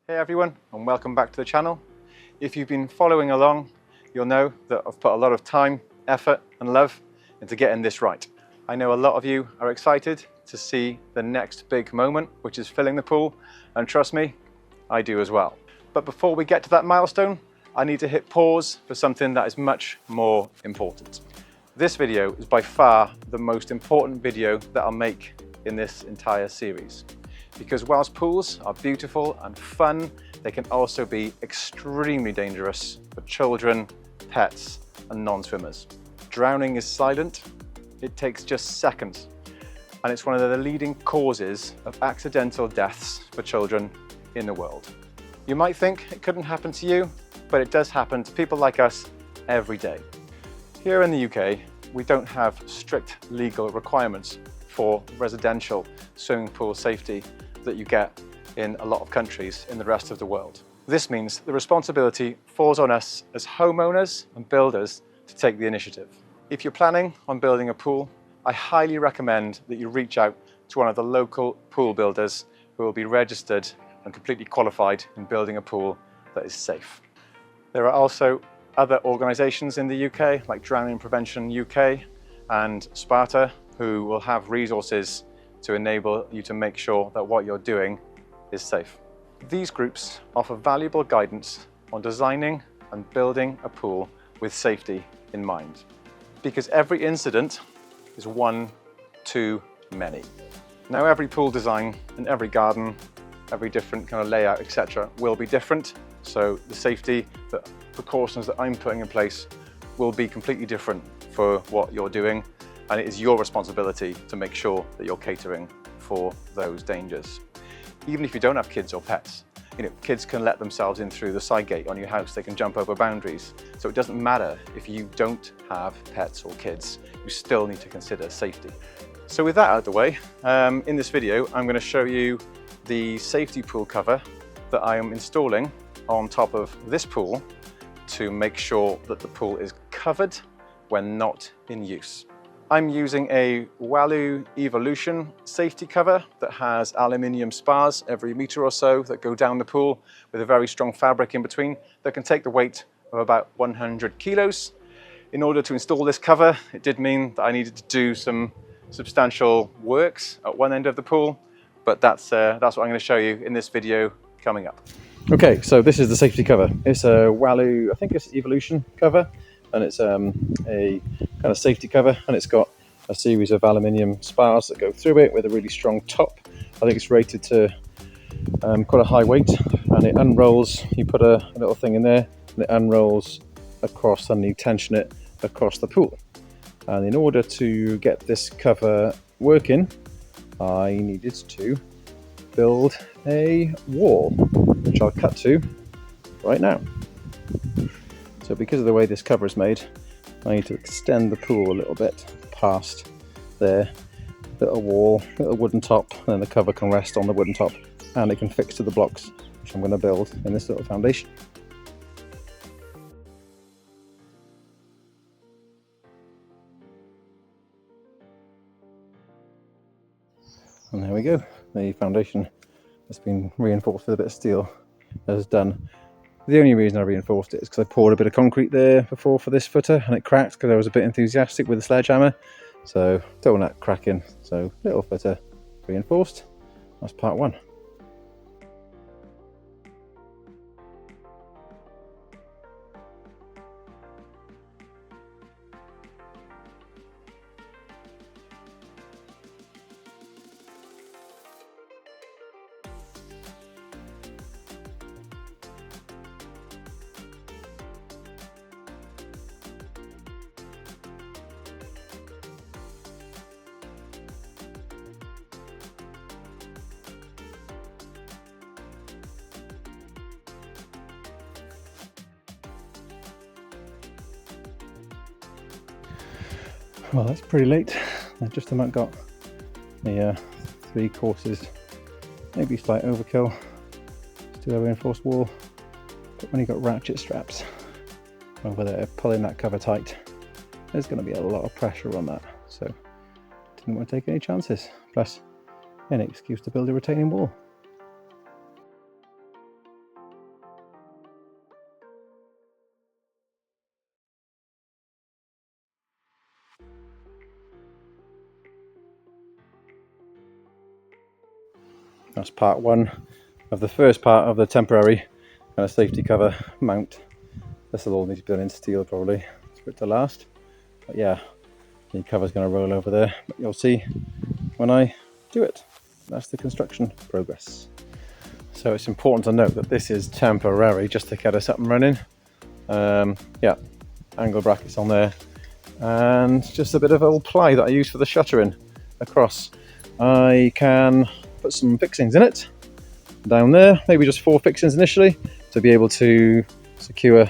Hey everyone, and welcome back to the channel. If you've been following along, you'll know that I've put a lot of time, effort and love into getting this right. I know a lot of you are excited to see the next big moment, which is filling the pool, and trust me, I do as well. But before we get to that milestone, I need to hit pause for something that is much more important. This video is by far the most important video that I'll make in this entire series. Because whilst pools are beautiful and fun, they can also be extremely dangerous for children, pets, and non-swimmers. Drowning is silent, it takes just seconds, and it's one of the leading causes of accidental deaths for children in the world. You might think it couldn't happen to you, but it does happen to people like us every day. Here in the UK, we don't have strict legal requirements for residential swimming pool safety that you get in a lot of countries in the rest of the world. This means the responsibility falls on us as homeowners and builders to take the initiative. If you're planning on building a pool, I highly recommend that you reach out to one of the local pool builders who will be registered and completely qualified in building a pool that is safe. There are also other organisations in the UK like Drowning Prevention UK and Sparta who will have resources to enable you to make sure that what you're doing is safe. These groups offer valuable guidance on designing and building a pool with safety in mind. Because every incident is one too many. Now every pool design and every garden, every different kind of layout, etc. will be different. So the safety, the precautions that I'm putting in place will be completely different for what you're doing. And it is your responsibility to make sure that you're catering for those dangers. Even if you don't have kids or pets, kids can let themselves in through the side gate on your house, they can jump over boundaries. So it doesn't matter if you don't have pets or kids, you still need to consider safety. So with that out of the way, in this video, I'm going to show you the safety pool cover that I am installing on top of this pool to make sure that the pool is covered when not in use. I'm using a Walu Evolution safety cover that has aluminium spars every metre or so that go down the pool with a very strong fabric in between that can take the weight of about 100 kilos. In order to install this cover, it did mean that I needed to do some substantial works at one end of the pool, but that's what I'm going to show you in this video coming up. Okay, so this is the safety cover. It's a Walu, I think it's Evolution cover. And it's a kind of safety cover, and it's got a series of aluminium spars that go through it with a really strong top. I think it's rated to quite a high weight, and it unrolls. You put a little thing in there and it unrolls across, and you tension it across the pool. And in order to get this cover working, I needed to build a wall, which I'll cut to right now. So because of the way this cover is made, I need to extend the pool a little bit past there. Little wall, little wooden top, and then the cover can rest on the wooden top, and it can fix to the blocks, which I'm going to build in this little foundation. And there we go. The foundation has been reinforced with a bit of steel as done. The only reason I reinforced it is because I poured a bit of concrete there before for this footer and it cracked because I was a bit enthusiastic with the sledgehammer. So don't want that cracking. So little footer reinforced. That's part one. Well, that's pretty late. I just about got the 3 courses, maybe slight overkill. Still a reinforced wall, but when you've got ratchet straps over there pulling that cover tight, there's going to be a lot of pressure on that. So didn't want to take any chances. Plus, an excuse to build a retaining wall. That's part one of the first part of the temporary kind of safety cover mount. This will all need to be done in steel probably for it to last. But yeah, the cover's going to roll over there, but you'll see when I do it. That's the construction progress. So it's important to note that this is temporary, just to get us up and running. Yeah, angle brackets on there, and just a bit of old ply that I use for the shuttering across. I can put some fixings in it down there, maybe just 4 fixings initially, to be able to secure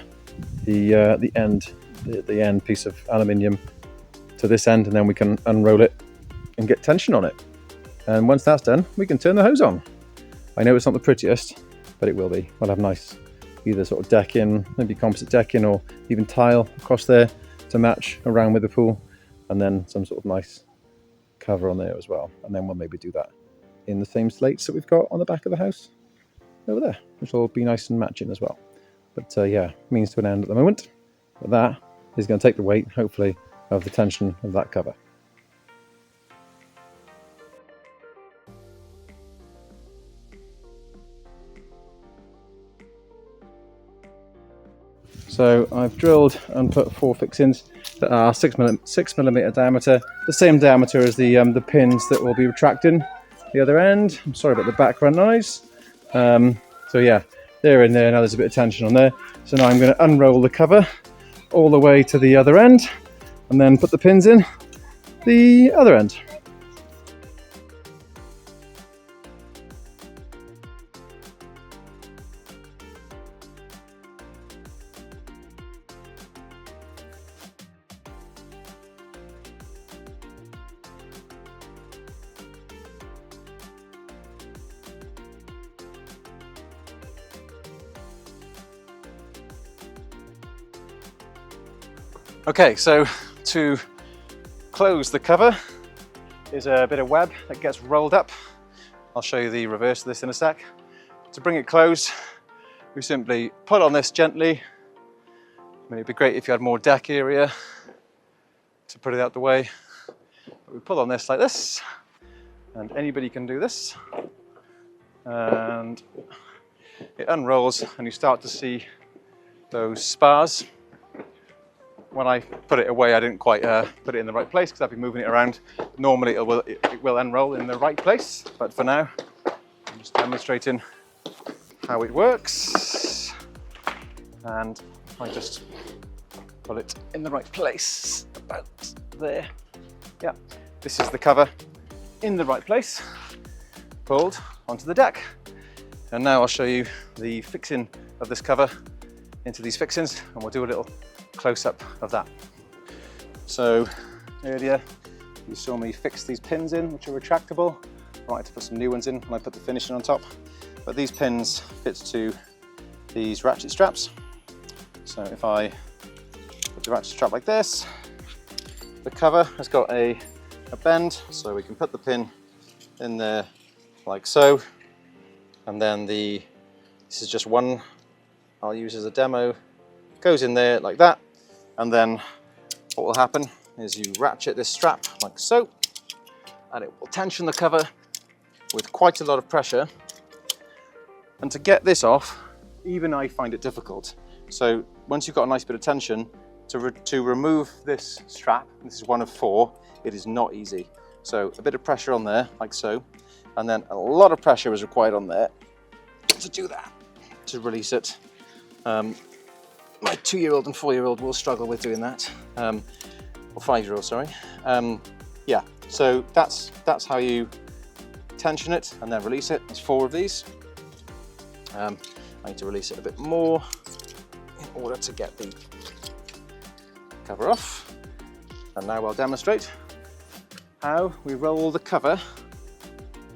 the end piece of aluminium to this end, and then we can unroll it and get tension on it. And once that's done, we can turn the hose on. I know it's not the prettiest, but it will be. We'll have nice either sort of decking, maybe composite decking, or even tile across there to match around with the pool, and then some sort of nice cover on there as well. And then we'll maybe do that in the same slates that we've got on the back of the house over there, which will be nice and matching as well. But yeah, means to an end at the moment. But that is going to take the weight, hopefully, of the tension of that cover. So I've drilled and put 4 fixings that are 6mm diameter, the same diameter as the pins that will be retracting the other end. I'm sorry about the background noise. So yeah, they're in there. Now there's a bit of tension on there. So now I'm going to unroll the cover all the way to the other end, and then put the pins in the other end. Okay, so to close the cover is a bit of web that gets rolled up. I'll show you the reverse of this in a sec. To bring it closed, we simply pull on this gently. I mean, it'd be great if you had more deck area to put it out the way. But we pull on this like this, and anybody can do this. And it unrolls, and you start to see those spars. When I put it away, I didn't quite put it in the right place because I've been moving it around. Normally it will unroll in the right place, but for now, I'm just demonstrating how it works. And I just put it in the right place, about there. Yeah, this is the cover in the right place, pulled onto the deck. And now I'll show you the fixing of this cover into these fixings, and we'll do a little close-up of that. So earlier you saw me fix these pins in, which are retractable. I like to put some new ones in when I put the finishing on top, but these pins fit to these ratchet straps. So if I put the ratchet strap like this, the cover has got a bend, so we can put the pin in there like so, and then this is just one I'll use as a demo, goes in there like that. And then what will happen is you ratchet this strap like so, and it will tension the cover with quite a lot of pressure. And to get this off, even I find it difficult. So once you've got a nice bit of tension, to remove this strap, this is one of 4, it is not easy. So a bit of pressure on there like so, and then a lot of pressure is required on there to do that, to release it. My 2-year-old and 4-year-old will struggle with doing that, or 5-year-old, sorry. Yeah, so that's how you tension it and then release it. There's 4 of these. I need to release it a bit more in order to get the cover off. And now I'll demonstrate how we roll the cover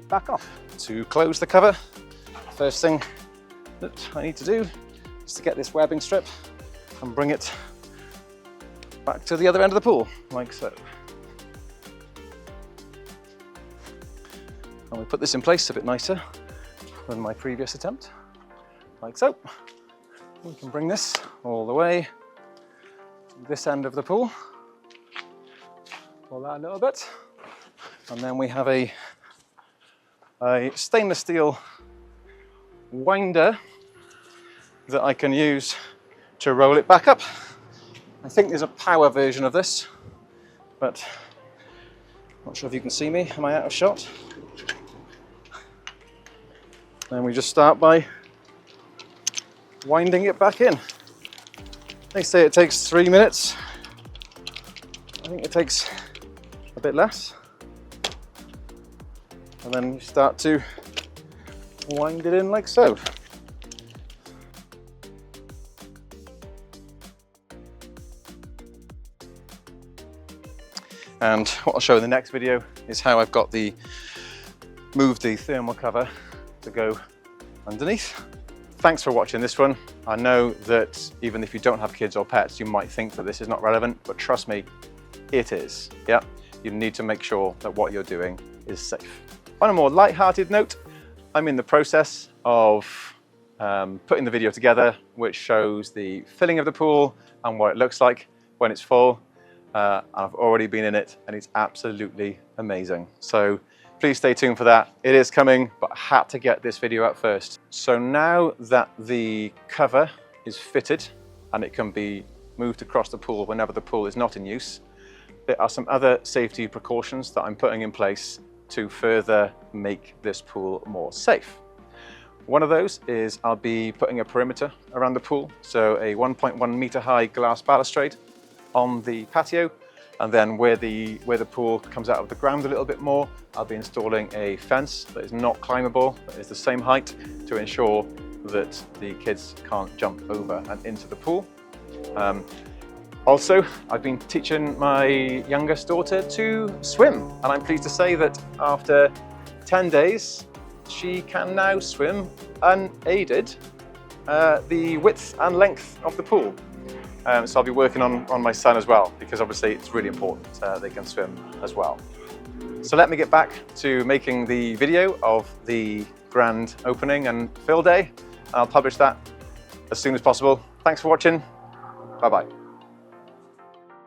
back off. To close the cover, first thing that I need to do is to get this webbing strip and bring it back to the other end of the pool, like so. And we put this in place a bit nicer than my previous attempt, like so. We can bring this all the way to this end of the pool, pull that a little bit. And then we have a stainless steel winder that I can use to roll it back up. I think there's a power version of this, but not sure if you can see me. Am I out of shot? Then we just start by winding it back in. They say it takes 3 minutes. I think it takes a bit less. And then you start to wind it in like so. And what I'll show in the next video is how I've got moved the thermal cover to go underneath. Thanks for watching this one. I know that even if you don't have kids or pets, you might think that this is not relevant, but trust me, it is. Yeah, you need to make sure that what you're doing is safe. On a more light-hearted note, I'm in the process of putting the video together, which shows the filling of the pool and what it looks like when it's full. I've already been in it and it's absolutely amazing. So please stay tuned for that. It is coming, but I had to get this video out first. So now that the cover is fitted and it can be moved across the pool whenever the pool is not in use, there are some other safety precautions that I'm putting in place to further make this pool more safe. One of those is I'll be putting a perimeter around the pool, so a 1.1 meter high glass balustrade on the patio, and then where the pool comes out of the ground a little bit more, I'll be installing a fence that is not climbable, that is the same height, to ensure that the kids can't jump over and into the pool. Also, I've been teaching my youngest daughter to swim, and I'm pleased to say that after 10 days, she can now swim unaided the width and length of the pool. So I'll be working on my son as well, because obviously it's really important they can swim as well. So let me get back to making the video of the grand opening and fill day. I'll publish that as soon as possible. Thanks for watching. Bye-bye.